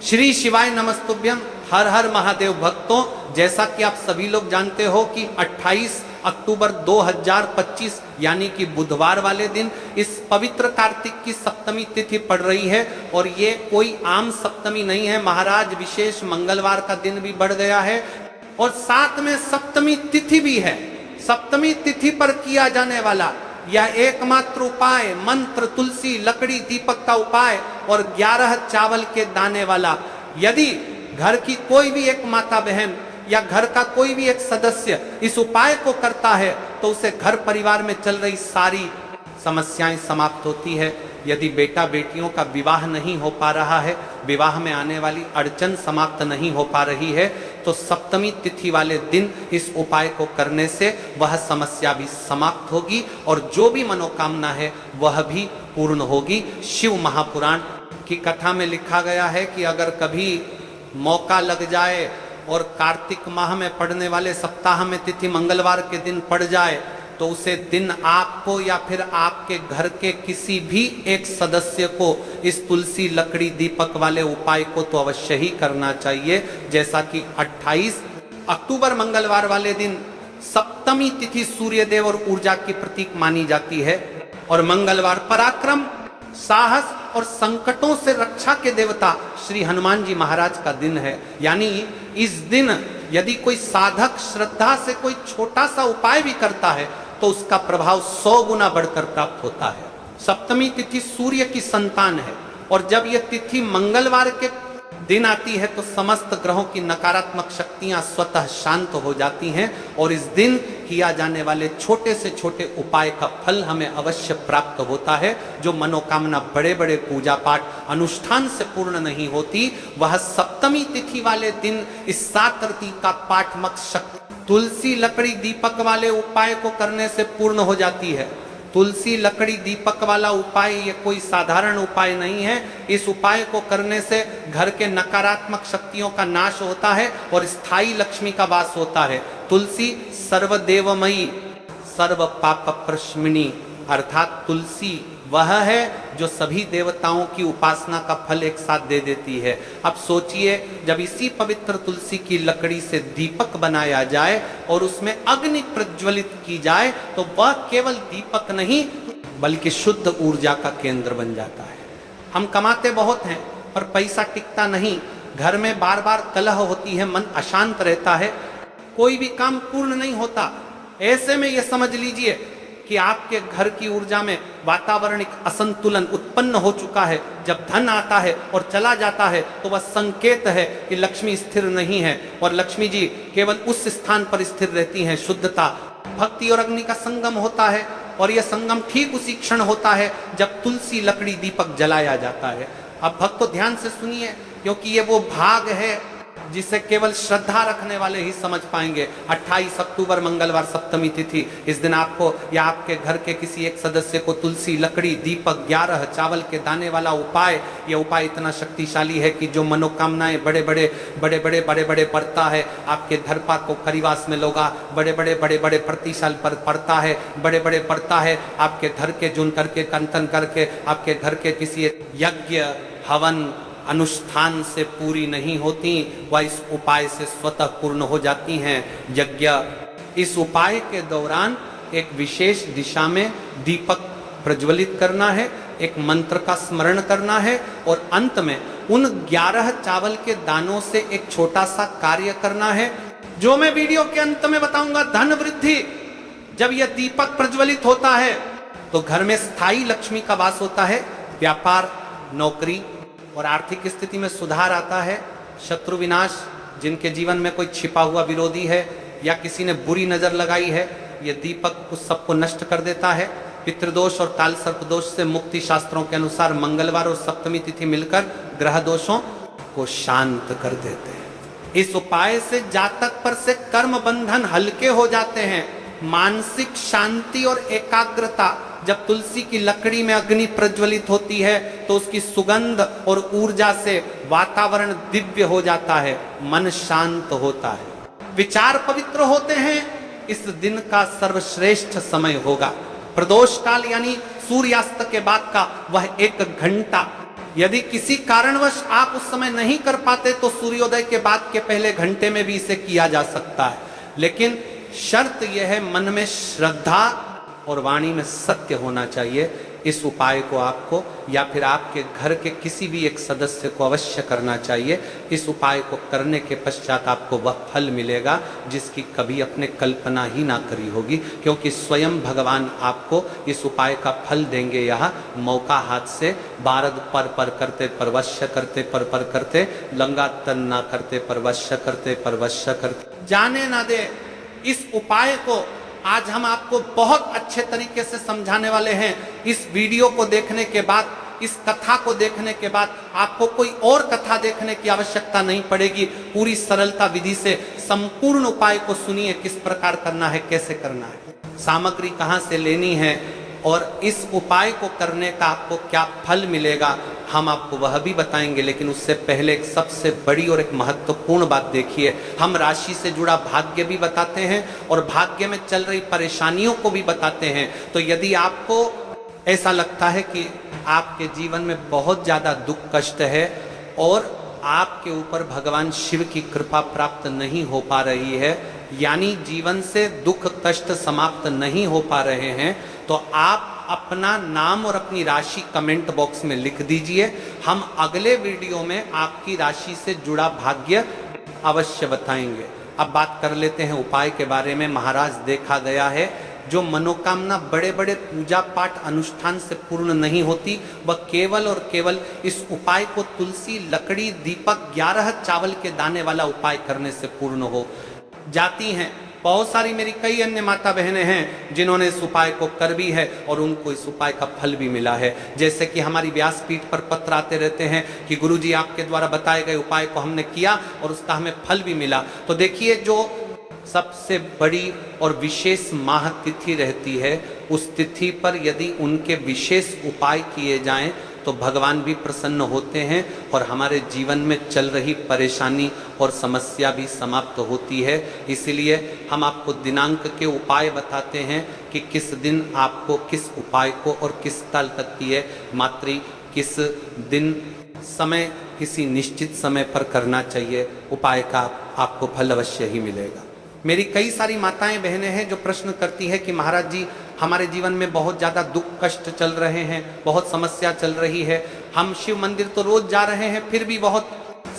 श्री शिवाय नमस्तुभ्यम। हर हर महादेव भक्तों, जैसा कि आप सभी लोग जानते हो कि 28 अक्टूबर 2025 यानी कि बुधवार वाले दिन इस पवित्र कार्तिक की सप्तमी तिथि पड़ रही है। और ये कोई आम सप्तमी नहीं है महाराज, विशेष मंगलवार का दिन भी बढ़ गया है और साथ में सप्तमी तिथि भी है। सप्तमी तिथि पर किया जाने वाला यह एकमात्र उपाय मंत्र, तुलसी, लकड़ी, दीपक का उपाय और 11 चावल के दाने वाला, यदि घर की कोई भी एक माता बहन या घर का कोई भी एक सदस्य इस उपाय को करता है तो उसे घर परिवार में चल रही सारी समस्याएं समाप्त होती है। यदि बेटा बेटियों का विवाह नहीं हो पा रहा है, विवाह में आने वाली अड़चन समाप्त नहीं हो पा रही है, तो सप्तमी तिथि वाले दिन इस उपाय को करने से वह समस्या भी समाप्त होगी और जो भी मनोकामना है वह भी पूर्ण होगी। शिव महापुराण की कथा में लिखा गया है कि अगर कभी मौका लग जाए और कार्तिक माह में पड़ने वाले सप्ताह में तिथि मंगलवार के दिन पड़ जाए तो उसे दिन आपको या फिर आपके घर के किसी भी एक सदस्य को इस तुलसी, लकड़ी, दीपक वाले उपाय को तो अवश्य ही करना चाहिए। जैसा कि 28 अक्टूबर मंगलवार वाले दिन सप्तमी तिथि सूर्यदेव और ऊर्जा की प्रतीक मानी जाती है और मंगलवार पराक्रम, साहस और संकटों से रक्षा के देवता श्री हनुमान जी महाराज का दिन है। यानी इस दिन यदि कोई साधक श्रद्धा से कोई छोटा सा उपाय भी करता है तो उसका प्रभाव 100 गुना बढ़कर प्राप्त होता है। सप्तमी तिथि सूर्य की संतान है और जब यह तिथि मंगलवार के दिन आती है तो समस्त ग्रहों की नकारात्मक शक्तियां स्वतः शांत हो जाती हैं और इस दिन किया जाने वाले छोटे से छोटे उपाय का फल हमें अवश्य प्राप्त होता है। जो मनोकामना बड़े बड़े पूजा पाठ अनुष्ठान से पूर्ण नहीं होती, वह सप्तमी तिथि वाले दिन इस 7 रति का पाठमक शक्ति तुलसी, लकड़ी, दीपक वाले उपाय को करने से पूर्ण हो जाती है। तुलसी, लकड़ी, दीपक वाला उपाय ये कोई साधारण उपाय नहीं है। इस उपाय को करने से घर के नकारात्मक शक्तियों का नाश होता है और स्थायी लक्ष्मी का वास होता है। तुलसी सर्वदेवमयी, सर्व पाप प्रशमिनी, अर्थात तुलसी वह है जो सभी देवताओं की उपासना का फल एक साथ दे देती है। अब सोचिए, जब इसी पवित्र तुलसी की लकड़ी से दीपक बनाया जाए और उसमें अग्नि प्रज्वलित की जाए तो वह केवल दीपक नहीं बल्कि शुद्ध ऊर्जा का केंद्र बन जाता है। हम कमाते बहुत हैं पर पैसा टिकता नहीं, घर में बार बार कलह होती है, मन अशांत रहता है, कोई भी काम पूर्ण नहीं होता। ऐसे में यह समझ लीजिए कि आपके घर की ऊर्जा में वातावरणिक असंतुलन उत्पन्न हो चुका है। जब धन आता है और चला जाता है तो वह संकेत है कि लक्ष्मी स्थिर नहीं है और लक्ष्मी जी केवल उस स्थान पर स्थिर रहती हैं। शुद्धता, भक्ति और अग्नि का संगम होता है और यह संगम ठीक उसी क्षण होता है जब तुलसी, लकड़ी, दीपक जलाया जाता है। अब भक्तों ध्यान से सुनिए, क्योंकि ये वो भाग है जिसे केवल श्रद्धा रखने वाले ही समझ पाएंगे। 28 अक्टूबर मंगलवार सप्तमी तिथि, इस दिन आपको या आपके घर के किसी एक सदस्य को तुलसी, लकड़ी, दीपक, 11 चावल के दाने वाला उपाय, यह उपाय इतना शक्तिशाली है कि जो मनोकामनाएं बड़े बड़े पड़ता है, आपके घर पर को परिवास में लोग बड़े बड़े प्रतिशाल पर पड़ता है, बड़े पड़ता है, आपके घर के जुन करके कंतन करके आपके घर के किसी यज्ञ, हवन, अनुष्ठान से पूरी नहीं होती, वह इस उपाय से स्वतः पूर्ण हो जाती हैं। यज्ञ, इस उपाय के दौरान एक विशेष दिशा में दीपक प्रज्वलित करना है, एक मंत्र का स्मरण करना है और अंत में उन 11 चावल के दानों से एक छोटा सा कार्य करना है जो मैं वीडियो के अंत में बताऊंगा। धन वृद्धि, जब यह दीपक प्रज्वलित होता है तो घर में स्थायी लक्ष्मी का वास होता है, व्यापार, नौकरी और आर्थिक स्थिति में सुधार आता है। शत्रु विनाश, जिनके जीवन में कोई छिपा हुआ विरोधी है या किसी ने बुरी नजर लगाई है, यह दीपक उस सबको नष्ट कर देता है। पितृदोष और काल सर्प दोष से मुक्ति, शास्त्रों के अनुसार मंगलवार और सप्तमी तिथि मिलकर ग्रह दोषों को शांत कर देते हैं। इस उपाय से जातक पर से कर्म बंधन हल्के हो जाते हैं। मानसिक शांति और एकाग्रता, जब तुलसी की लकड़ी में अग्नि प्रज्वलित होती है तो उसकी सुगंध और ऊर्जा से वातावरण दिव्य हो जाता है, मन शांत होता है, विचार पवित्र होते हैं। इस दिन का सर्वश्रेष्ठ समय होगा प्रदोष काल, यानी सूर्यास्त के बाद का वह 1 घंटा यदि किसी कारणवश आप उस समय नहीं कर पाते तो सूर्योदय के बाद के पहले घंटे में भी इसे किया जा सकता है, लेकिन शर्त यह है मन में श्रद्धा और वाणी में सत्य होना चाहिए। इस उपाय को आपको या फिर आपके घर के किसी भी एक सदस्य को अवश्य करना चाहिए। इस उपाय को करने के पश्चात आपको वह फल मिलेगा जिसकी कभी अपने कल्पना ही ना करी होगी, क्योंकि स्वयं भगवान आपको इस उपाय का फल देंगे। यह मौका हाथ से बारद पर करते परवश्य करते पर करते लंगा तन ना करते परवश्य करते परवश्य करते जाने ना दे। इस उपाय को आज हम आपको बहुत अच्छे तरीके से समझाने वाले हैं। इस वीडियो को देखने के बाद, इस कथा को देखने के बाद आपको कोई और कथा देखने की आवश्यकता नहीं पड़ेगी। पूरी सरलता विधि से संपूर्ण उपाय को सुनिए, किस प्रकार करना है, कैसे करना है, सामग्री कहाँ से लेनी है और इस उपाय को करने का आपको क्या फल मिलेगा, हम आपको वह भी बताएंगे। लेकिन उससे पहले एक सबसे बड़ी और एक महत्वपूर्ण बात देखिए, हम राशि से जुड़ा भाग्य भी बताते हैं और भाग्य में चल रही परेशानियों को भी बताते हैं। तो यदि आपको ऐसा लगता है कि आपके जीवन में बहुत ज़्यादा दुख कष्ट है और आपके ऊपर भगवान शिव की कृपा प्राप्त नहीं हो पा रही है, यानी जीवन से दुख कष्ट समाप्त नहीं हो पा रहे हैं, तो आप अपना नाम और अपनी राशि कमेंट बॉक्स में लिख दीजिए। हम अगले वीडियो में आपकी राशि से जुड़ा भाग्य अवश्य बताएंगे। अब बात कर लेते हैं उपाय के बारे में। महाराज, देखा गया है जो मनोकामना बड़े बड़े पूजा पाठ अनुष्ठान से पूर्ण नहीं होती, वह केवल और केवल इस उपाय को तुलसी, लकड़ी, दीपक, 11 चावल के दाने वाला उपाय करने से पूर्ण हो जाती हैं। बहुत सारी मेरी कई अन्य माता बहनें हैं जिन्होंने इस उपाय को कर भी है और उनको इस उपाय का फल भी मिला है। जैसे कि हमारी व्यासपीठ पर पत्र आते रहते हैं कि गुरुजी आपके द्वारा बताए गए उपाय को हमने किया और उसका हमें फल भी मिला। तो देखिए, जो सबसे बड़ी और विशेष माह तिथि रहती है, उस तिथि पर यदि उनके विशेष उपाय किए जाएं तो भगवान भी प्रसन्न होते हैं और हमारे जीवन में चल रही परेशानी और समस्या भी समाप्त होती है। इसीलिए हम आपको दिनांक के उपाय बताते हैं कि किस दिन आपको किस उपाय को और किस काल तक किए, मात्र किस दिन समय किसी निश्चित समय पर करना चाहिए। उपाय का आपको फल अवश्य ही मिलेगा। मेरी कई सारी माताएं बहनें हैं जो प्रश्न करती है कि महाराज जी, हमारे जीवन में बहुत ज़्यादा दुख कष्ट चल रहे हैं, बहुत समस्या चल रही है, हम शिव मंदिर तो रोज जा रहे हैं फिर भी बहुत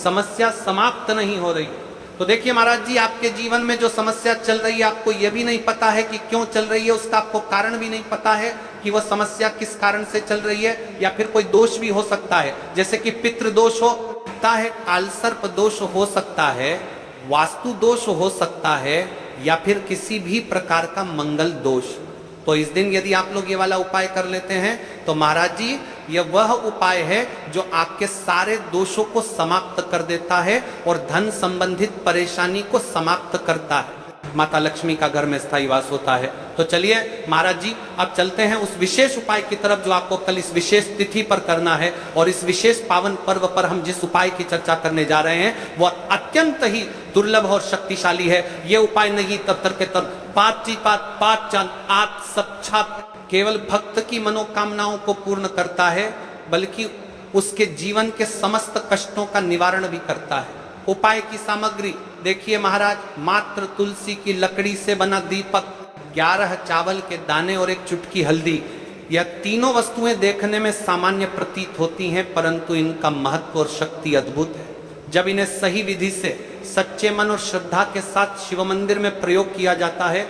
समस्या समाप्त नहीं हो रही। तो देखिए महाराज जी, आपके जीवन में जो समस्या चल रही है आपको यह भी नहीं पता है कि क्यों चल रही है, उसका आपको कारण भी नहीं पता है कि वह समस्या किस कारण से चल रही है, या फिर कोई दोष भी हो सकता है, जैसे कि पितृ दोष हो सकता है, कालसर्प दोष हो सकता है, वास्तु दोष हो सकता है, या फिर किसी भी प्रकार का मंगल दोष। तो इस दिन यदि आप लोग ये वाला उपाय कर लेते हैं तो महाराज जी, यह वह उपाय है जो आपके सारे दोषों को समाप्त कर देता है और धन संबंधित परेशानी को समाप्त करता है। माता लक्ष्मी का घर में स्थायी वास होता है। तो चलिए महाराज जी, अब चलते हैं उस विशेष उपाय की तरफ जो आपको कल इस विशेष तिथि पर करना है। और इस विशेष पावन पर्व पर हम जिस उपाय की चर्चा करने जा रहे हैं वह अत्यंत ही दुर्लभ और शक्तिशाली है। यह उपाय नहीं तब तर के तर पाँच चांद आठ सब छाप केवल भक्त की मनोकामनाओं को पूर्ण करता है, बल्कि उसके जीवन के समस्त कष्टों का निवारण भी करता है। उपाय की सामग्री देखिए महाराज, मात्र तुलसी की लकड़ी से बना दीपक, 11 चावल के दाने और एक चुटकी हल्दी। यह तीनों वस्तुएं देखने में सामान्य प्रतीत होती हैं, परंतु इनका महत्व और शक्ति अद्भुत है। जब इन्हें सही विधि से सच्चे मन और श्रद्धा के साथ शिव मंदिर में प्रयोग किया जाता है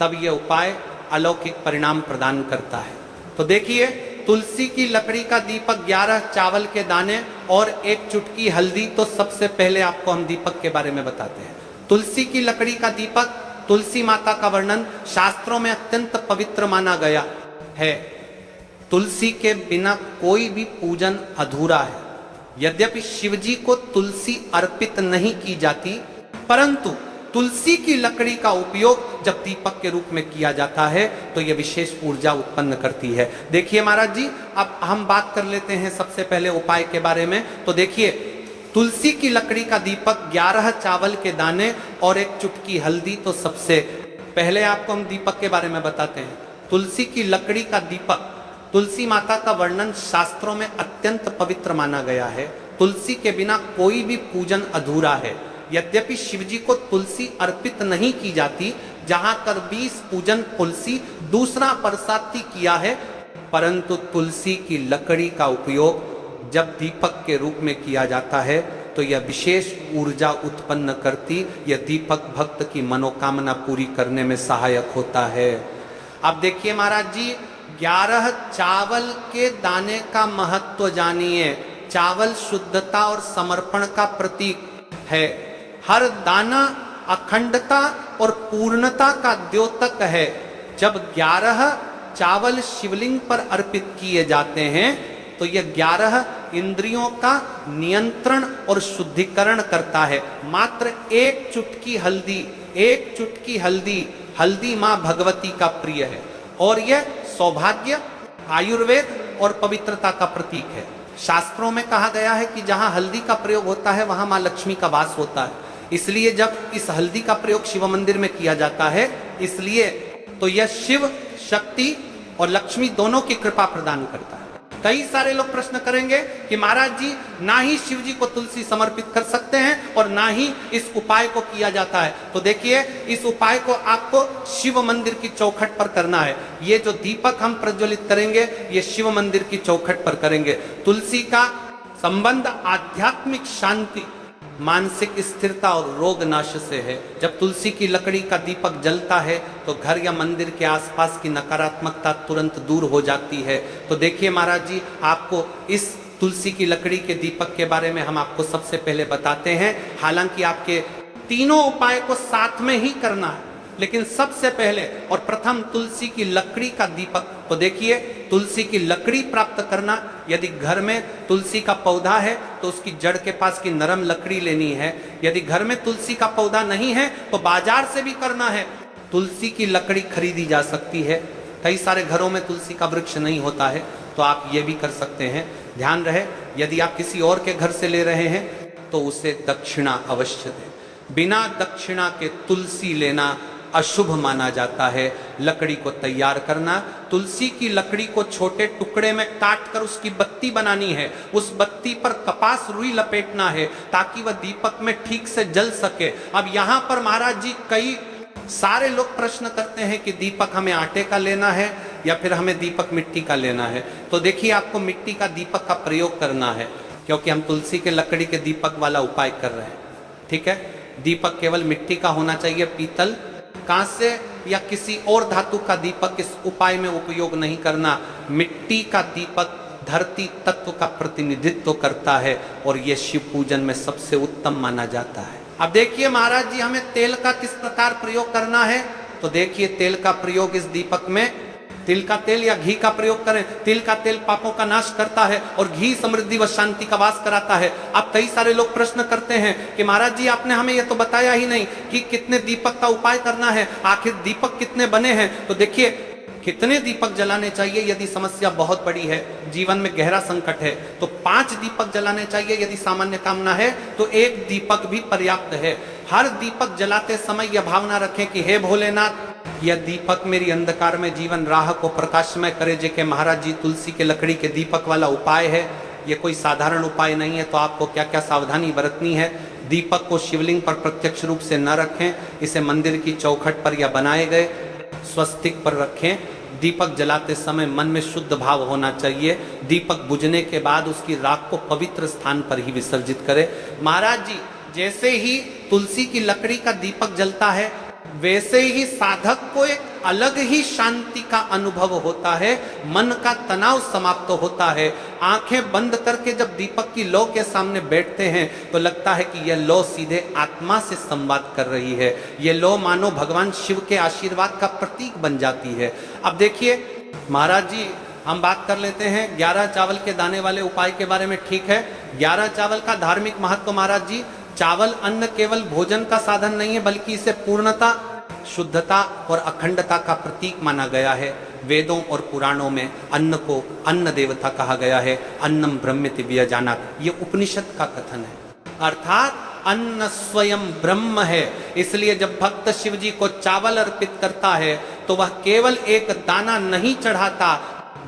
तब यह उपाय अलौकिक परिणाम प्रदान करता है। तो देखिए, तुलसी की लकड़ी का दीपक, 11 चावल के दाने और एक चुटकी हल्दी। तो सबसे पहले आपको हम दीपक के बारे में बताते हैं। तुलसी की लकड़ी का दीपक, तुलसी माता का वर्णन शास्त्रों में अत्यंत पवित्र माना गया है। तुलसी के बिना कोई भी पूजन अधूरा है। यद्यपि शिवजी को तुलसी अर्पित नहीं की जाती, परंतु तुलसी की लकड़ी का उपयोग जब दीपक के रूप में किया जाता है तो यह विशेष ऊर्जा उत्पन्न करती है। देखिए महाराज जी, अब हम बात कर लेते हैं सबसे पहले उपाय के बारे में। तो देखिए, तुलसी की लकड़ी का दीपक, 11 चावल के दाने और एक चुटकी हल्दी। तो सबसे पहले आपको हम दीपक के बारे में बताते हैं। तुलसी की लकड़ी का दीपक, तुलसी माता का वर्णन शास्त्रों में अत्यंत पवित्र माना गया है। तुलसी के बिना कोई भी पूजन अधूरा है। यद्यपि शिवजी को तुलसी अर्पित नहीं की जाती, जहां कर 20 पूजन तुलसी दूसरा परसाती किया है, परंतु तुलसी की लकड़ी का उपयोग जब दीपक के रूप में किया जाता है तो यह विशेष ऊर्जा उत्पन्न करती, यह दीपक भक्त की मनोकामना पूरी करने में सहायक होता है। अब देखिए महाराज जी, 11 चावल के दाने का महत्व जानिए। चावल शुद्धता और समर्पण का प्रतीक है। हर दाना अखंडता और पूर्णता का द्योतक है। जब 11 चावल शिवलिंग पर अर्पित किए जाते हैं तो यह 11 इंद्रियों का नियंत्रण और शुद्धिकरण करता है। मात्र एक चुटकी हल्दी, हल्दी मां भगवती का प्रिय है और यह सौभाग्य, आयुर्वेद और पवित्रता का प्रतीक है। शास्त्रों में कहा गया है कि जहां हल्दी का प्रयोग होता है वहां मां लक्ष्मी का वास होता है। इसलिए जब इस हल्दी का प्रयोग शिव मंदिर में किया जाता है, इसलिए तो यह शिव, शक्ति और लक्ष्मी दोनों की कृपा प्रदान करता है। कई सारे लोग प्रश्न करेंगे कि महाराज जी, ना ही शिव जी को तुलसी समर्पित कर सकते हैं और ना ही इस उपाय को किया जाता है। तो देखिए, इस उपाय को आपको शिव मंदिर की चौखट पर करना है। ये जो दीपक हम प्रज्वलित करेंगे, ये शिव मंदिर की चौखट पर करेंगे। तुलसी का संबंध आध्यात्मिक शांति, मानसिक स्थिरता और रोग नाश से है। जब तुलसी की लकड़ी का दीपक जलता है तो घर या मंदिर के आसपास की नकारात्मकता तुरंत दूर हो जाती है। तो देखिए महाराज जी, आपको इस तुलसी की लकड़ी के दीपक के बारे में हम आपको सबसे पहले बताते हैं। हालांकि आपके तीनों उपाय को साथ में ही करना है, लेकिन सबसे पहले और प्रथम तुलसी की लकड़ी का दीपक। तो देखिए, तुलसी की लकड़ी प्राप्त करना, यदि घर में तुलसी का पौधा है तो उसकी जड़ के पास की नरम लकड़ी लेनी है। यदि घर में तुलसी का पौधा नहीं है तो बाजार से भी करना है। तुलसी की लकड़ी खरीदी जा सकती है। कई सारे घरों में तुलसी का वृक्ष नहीं होता है, तो आप ये भी कर सकते हैं। ध्यान रहे, यदि आप किसी और के घर से ले रहे हैं तो उसे दक्षिणा अवश्य दें। बिना दक्षिणा के तुलसी लेना अशुभ माना जाता है। लकड़ी को तैयार करना, तुलसी की लकड़ी को छोटे टुकड़े में काट कर उसकी बत्ती बनानी है। उस बत्ती पर कपास रुई लपेटना है ताकि वह दीपक में ठीक से जल सके। अब यहाँ पर महाराज जी, कई सारे लोग प्रश्न करते हैं कि दीपक हमें आटे का लेना है या फिर हमें दीपक मिट्टी का लेना है। तो देखिए, आपको मिट्टी का दीपक का प्रयोग करना है, क्योंकि हम तुलसी के लकड़ी के दीपक वाला उपाय कर रहे हैं। ठीक है, दीपक केवल मिट्टी का होना चाहिए। पीतल, कांसे या किसी और धातु का दीपक इस उपाय में उपयोग नहीं करना। मिट्टी का दीपक धरती तत्व का प्रतिनिधित्व करता है और यह शिव पूजन में सबसे उत्तम माना जाता है। अब देखिए महाराज जी, हमें तेल का किस प्रकार प्रयोग करना है। तो देखिए, तेल का प्रयोग इस दीपक में, तिल का तेल या घी का प्रयोग करें। तिल का तेल पापों का नाश करता है और घी समृद्धि व शांति का वास कराता है। अब कई सारे लोग प्रश्न करते हैं कि महाराज जी, आपने हमें यह तो बताया ही नहीं कि कितने दीपक का उपाय करना है, आखिर दीपक कितने बने हैं। तो देखिए, कितने दीपक जलाने चाहिए यदि समस्या बहुत बड़ी है, जीवन में गहरा संकट है, तो 5 दीपक जलाने चाहिए। यदि सामान्य कामना है तो 1 दीपक भी पर्याप्त है। हर दीपक जलाते समय यह भावना रखें कि हे भोलेनाथ, यह दीपक मेरी अंधकार में जीवन राह को प्रकाशमय करे। जेके महाराज जी, तुलसी के लकड़ी के दीपक वाला उपाय है, यह कोई साधारण उपाय नहीं है। तो आपको क्या क्या सावधानी बरतनी है। दीपक को शिवलिंग पर प्रत्यक्ष रूप से न रखें, इसे मंदिर की चौखट पर या बनाए गए स्वस्तिक पर रखें। दीपक जलाते समय मन में शुद्ध भाव होना चाहिए। दीपक बुझने के बाद उसकी राख को पवित्र स्थान पर ही विसर्जित करें। महाराज जी, जैसे ही तुलसी की लकड़ी का दीपक जलता है, वैसे ही साधक को एक अलग ही शांति का अनुभव होता है। मन का तनाव समाप्त होता है। आंखें बंद करके जब दीपक की लौ के सामने बैठते हैं तो लगता है कि यह लौ सीधे आत्मा से संवाद कर रही है। यह लौ मानो भगवान शिव के आशीर्वाद का प्रतीक बन जाती है। अब देखिए महाराज जी, हम बात कर लेते हैं 11 चावल के दाने वाले उपाय के बारे में। ठीक है, 11 चावल का धार्मिक महत्व। महाराज जी, चावल अन्न केवल भोजन का साधन नहीं है, बल्कि इसे पूर्णता, शुद्धता और अखंडता का प्रतीक माना गया है। वेदों और पुराणों में अन्न को अन्न देवता कहा गया है। अन्नम ब्रह्मेति व्यजानात्, ये उपनिषद का कथन है। अर्थात अन्न स्वयं ब्रह्म है। इसलिए जब भक्त शिव जी को चावल अर्पित करता है तो वह केवल एक दाना नहीं चढ़ाता,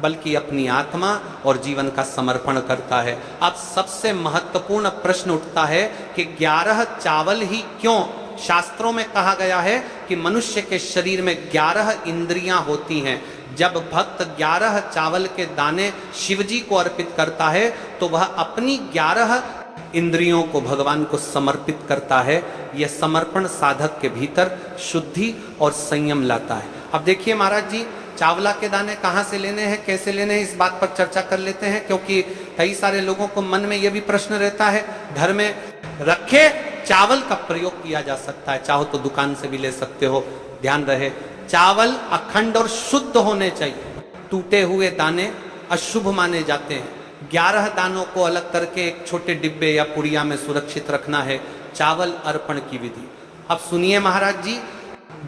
बल्कि अपनी आत्मा और जीवन का समर्पण करता है। अब सबसे महत्वपूर्ण प्रश्न उठता है कि 11 चावल ही क्यों? शास्त्रों में कहा गया है कि मनुष्य के शरीर में 11 इंद्रियां होती हैं। जब भक्त 11 चावल के दाने शिवजी को अर्पित करता है तो वह अपनी 11 इंद्रियों को भगवान को समर्पित करता है। यह समर्पण साधक के भीतर शुद्धि और संयम लाता है। अब देखिए महाराज जी, चावला के दाने कहाँ से लेने हैं, कैसे लेने हैं, इस बात पर चर्चा कर लेते हैं, क्योंकि कई सारे लोगों को मन में यह भी प्रश्न रहता है। घर में रखे चावल का प्रयोग किया जा सकता है, चाहो तो दुकान से भी ले सकते हो। ध्यान रहे, चावल अखंड और शुद्ध होने चाहिए। टूटे हुए दाने अशुभ माने जाते हैं। 11 दानों को अलग करके एक छोटे डिब्बे या पुड़िया में सुरक्षित रखना है। चावल अर्पण की विधि अब सुनिए महाराज जी,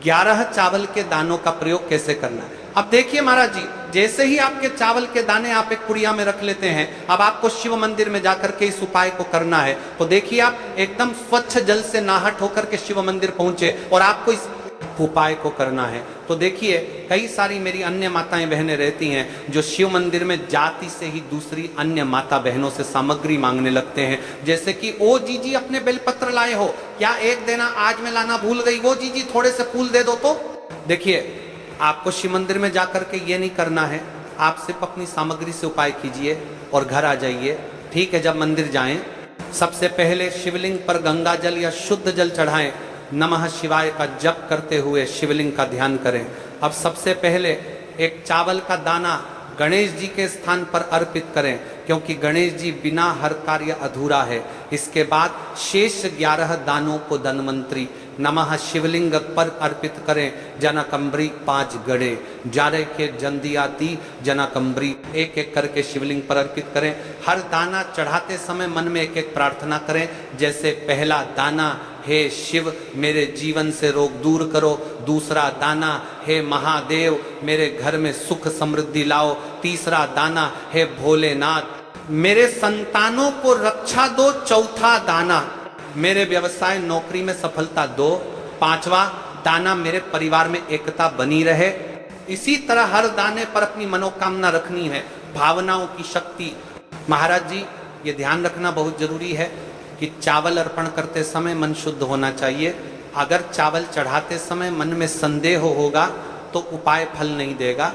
11 चावल के दानों का प्रयोग कैसे करना है। अब देखिए महाराज जी, जैसे ही आपके चावल के दाने आप एक पुड़िया में रख लेते हैं, अब आपको शिव मंदिर में जाकर के इस उपाय को करना है। तो देखिए, आप एकदम स्वच्छ जल से नहाट होकर के शिव मंदिर पहुंचे और आपको इस उपाय को करना है। तो देखिए, कई सारी मेरी अन्य माताएं बहनें रहती हैं जो शिव मंदिर में जाति से ही दूसरी अन्य माता बहनों से सामग्री मांगने लगते हैं, जैसे कि ओ जीजी अपने बेलपत्र लाए हो क्या, एक देना, आज मैं लाना भूल गई, वो जीजी थोड़े से फूल दे दो। तो देखिए, आपको शिव मंदिर में जाकर के ये नहीं करना है। आप सिर्फ अपनी सामग्री से उपाय कीजिए और घर आ जाइए। ठीक है, जब मंदिर जाएं, सबसे पहले शिवलिंग पर गंगा जल या शुद्ध जल चढ़ाएं। नमः शिवाय का जप करते हुए शिवलिंग का ध्यान करें। अब सबसे पहले एक चावल का दाना गणेश जी के स्थान पर अर्पित करें, क्योंकि गणेश जी बिना हर कार्य अधूरा है। इसके बाद शेष 11 दानों को धन्वंतरी नमः शिवलिंग पर अर्पित करें। जनकंबरी 5 गड़े जारे के जंदियाती जनकंबरी, एक एक करके शिवलिंग पर अर्पित करें। हर दाना चढ़ाते समय मन में एक एक प्रार्थना करें, जैसे पहला दाना, हे शिव मेरे जीवन से रोग दूर करो। दूसरा दाना, हे महादेव मेरे घर में सुख समृद्धि लाओ। तीसरा दाना, हे भोलेनाथ मेरे संतानों को रक्षा दो। चौथा दाना, मेरे व्यवसाय नौकरी में सफलता दो। 5वां दाना, मेरे परिवार में एकता बनी रहे। इसी तरह हर दाने पर अपनी मनोकामना रखनी है, भावनाओं की शक्ति। महाराज जी, ये ध्यान रखना बहुत जरूरी है कि चावल अर्पण करते समय मन शुद्ध होना चाहिए। अगर चावल चढ़ाते समय मन में संदेह होगा तो उपाय फल नहीं देगा,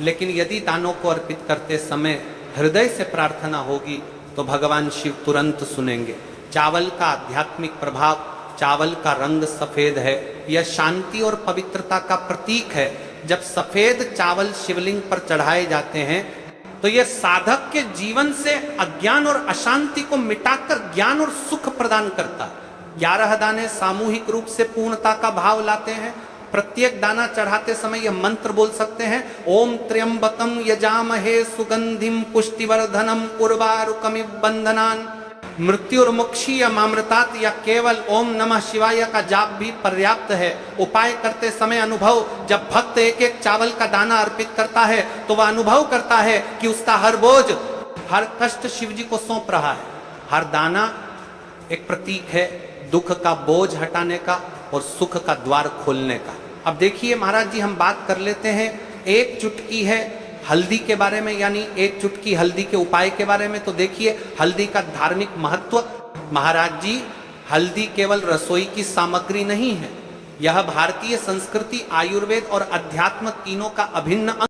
लेकिन यदि दानों को अर्पित करते समय हृदय से प्रार्थना होगी तो भगवान शिव तुरंत सुनेंगे। चावल का आध्यात्मिक प्रभाव, चावल का रंग सफेद है, यह शांति और पवित्रता का प्रतीक है। जब सफेद चावल शिवलिंग पर चढ़ाए जाते हैं तो यह साधक के जीवन से अज्ञान और अशांति को मिटाकर ज्ञान और सुख प्रदान करता है। 11 दाने सामूहिक रूप से पूर्णता का भाव लाते हैं। प्रत्येक दाना चढ़ाते समय यह मंत्र बोल सकते हैं, ओम त्र्यंबकम यजामहे सुगंधिम पुष्टिवर्धनम उर्वारुकमिव बंधनान। मृत्युर्मुक्षी या मामृतात या केवल ओम नमः शिवाय का जाप भी पर्याप्त है। उपाय करते समय अनुभव, जब भक्त एक एक चावल का दाना अर्पित करता है तो वह अनुभव करता है कि उसका हर बोझ, हर कष्ट शिव जी को सौंप रहा है। हर दाना एक प्रतीक है दुख का बोझ हटाने का और सुख का द्वार खोलने का। अब देखिए महाराज जी, हम बात कर लेते हैं एक चुटकी है हल्दी के बारे में, यानी एक चुटकी हल्दी के उपाय के बारे में। तो देखिए हल्दी का धार्मिक महत्व। महाराज जी, हल्दी केवल रसोई की सामग्री नहीं है, यह भारतीय संस्कृति, आयुर्वेद और अध्यात्म तीनों का अभिन्न अंग